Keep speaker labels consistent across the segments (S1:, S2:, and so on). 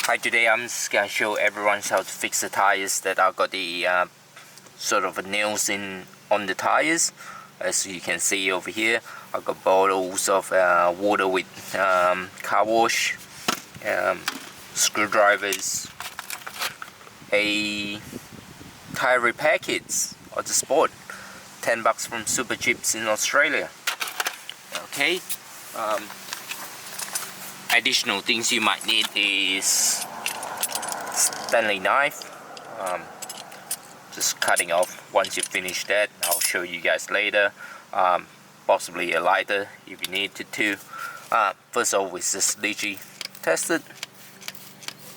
S1: Hi, today I'm just gonna show everyone how to fix the tires that I got the sort of nails in on the tires. As you can see over here, I got bottles of water with car wash, screwdrivers, a Tyre Repair Kit or the Sport, $10 from Super Chips in Australia. Okay. Additional things you might need is Stanley knife, just cutting off. Once you finish that, I'll show you guys later. Possibly a lighter if you needed to. First off, it's just leachy tested.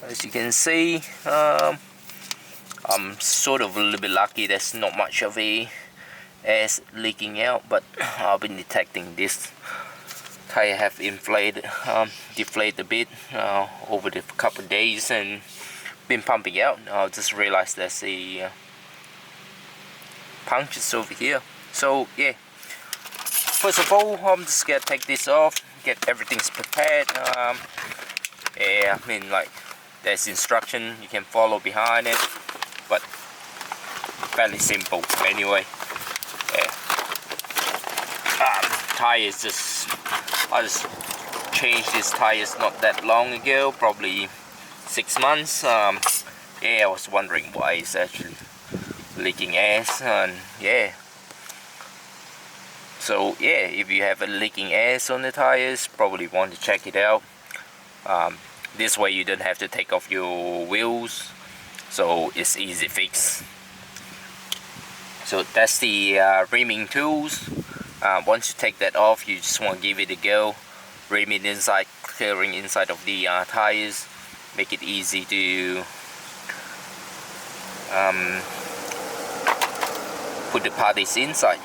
S1: As you can see, I'm sort of a little bit lucky. There's not much of a air leaking out, but I've been detecting this tire have inflated, deflated a bit over the couple of days and been pumping out. I just realized there's a punctures over here. So yeah, first of all, I'm just gonna take this off, get everything's prepared. Yeah, I mean, like, there's instruction you can follow behind it, but fairly simple anyway. Yeah. Tires, I just changed these tires not that long ago, probably 6 months. Yeah, I was wondering why it's actually leaking air, and yeah. So yeah, if you have a leaking air on the tires, probably want to check it out. This way you don't have to take off your wheels, so it's easy fix. So that's the rimming tools. Once you take that off, you just want to give it a go. Rim it inside, clearing inside of the tires, make it easy to put the parties inside.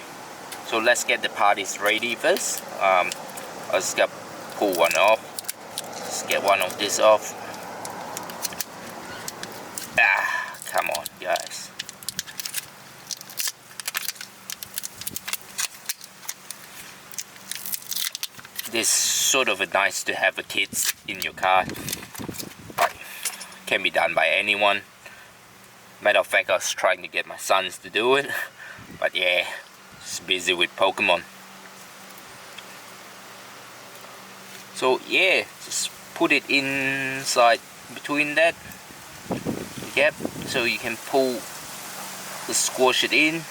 S1: So let's get the parties ready first. I just got pull one off. Just get one of this off. Come on, guys. This sort of nice to have a kit in your car. But can be done by anyone. Matter of fact, I was trying to get my sons to do it, but yeah, just busy with Pokemon. So yeah, just put it inside between that gap, so you can pull, just squash it in,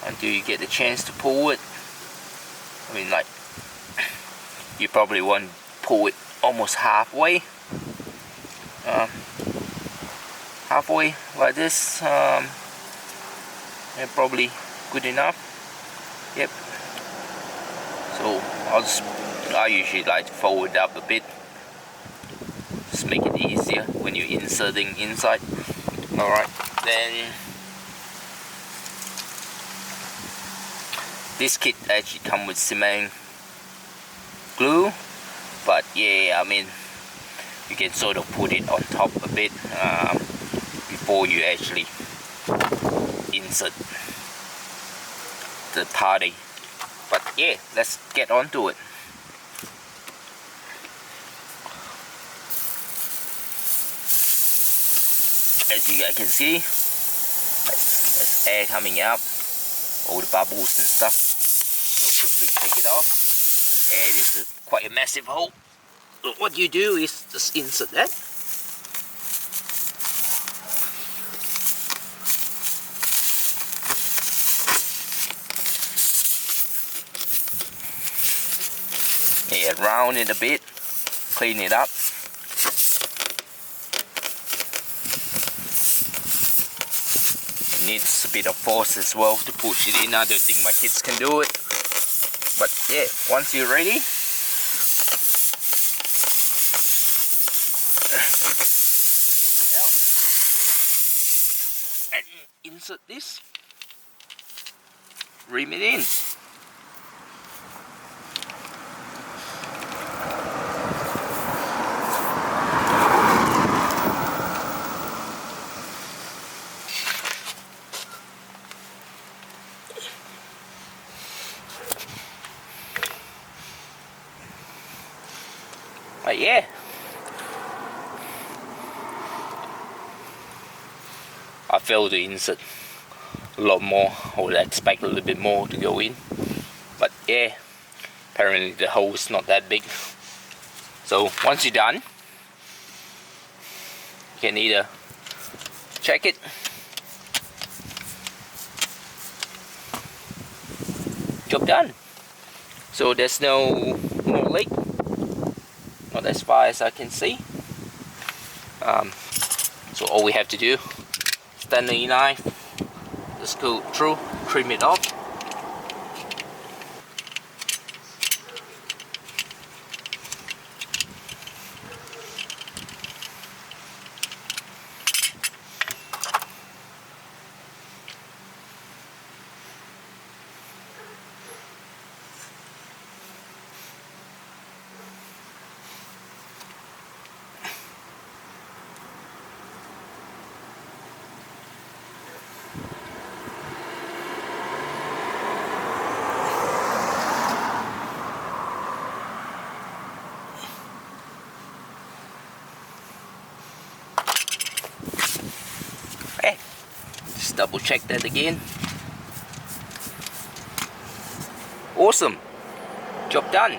S1: until you get the chance to pull it. I mean, like, you probably want to pull it almost halfway. Halfway like this. Yeah, probably good enough. Yep. So I usually like to fold it up a bit, just make it easier when you're inserting inside. Alright, then this kit actually comes with cement glue, but yeah, I mean, you can sort of put it on top a bit before you actually insert the party. But yeah, let's get on to it. As you guys can see, there's air coming out, all the bubbles and stuff. So quickly take it off. Yeah, this is quite a massive hole. So what you do is just insert that. Yeah, round it a bit, clean it up. It needs a bit of force as well to push it in. I don't think my kids can do it. But yeah, once you're ready, pull it out and insert this, rim it in. But yeah, I failed to insert a lot more. I would expect a little bit more to go in, but yeah, apparently the hole is not that big. So once you're done, you can either check it, job done. So there's no more leak, not as far as I can see. So all we have to do, Stanley knife, just go through, trim it off. Okay, just double check that again. Awesome, job done.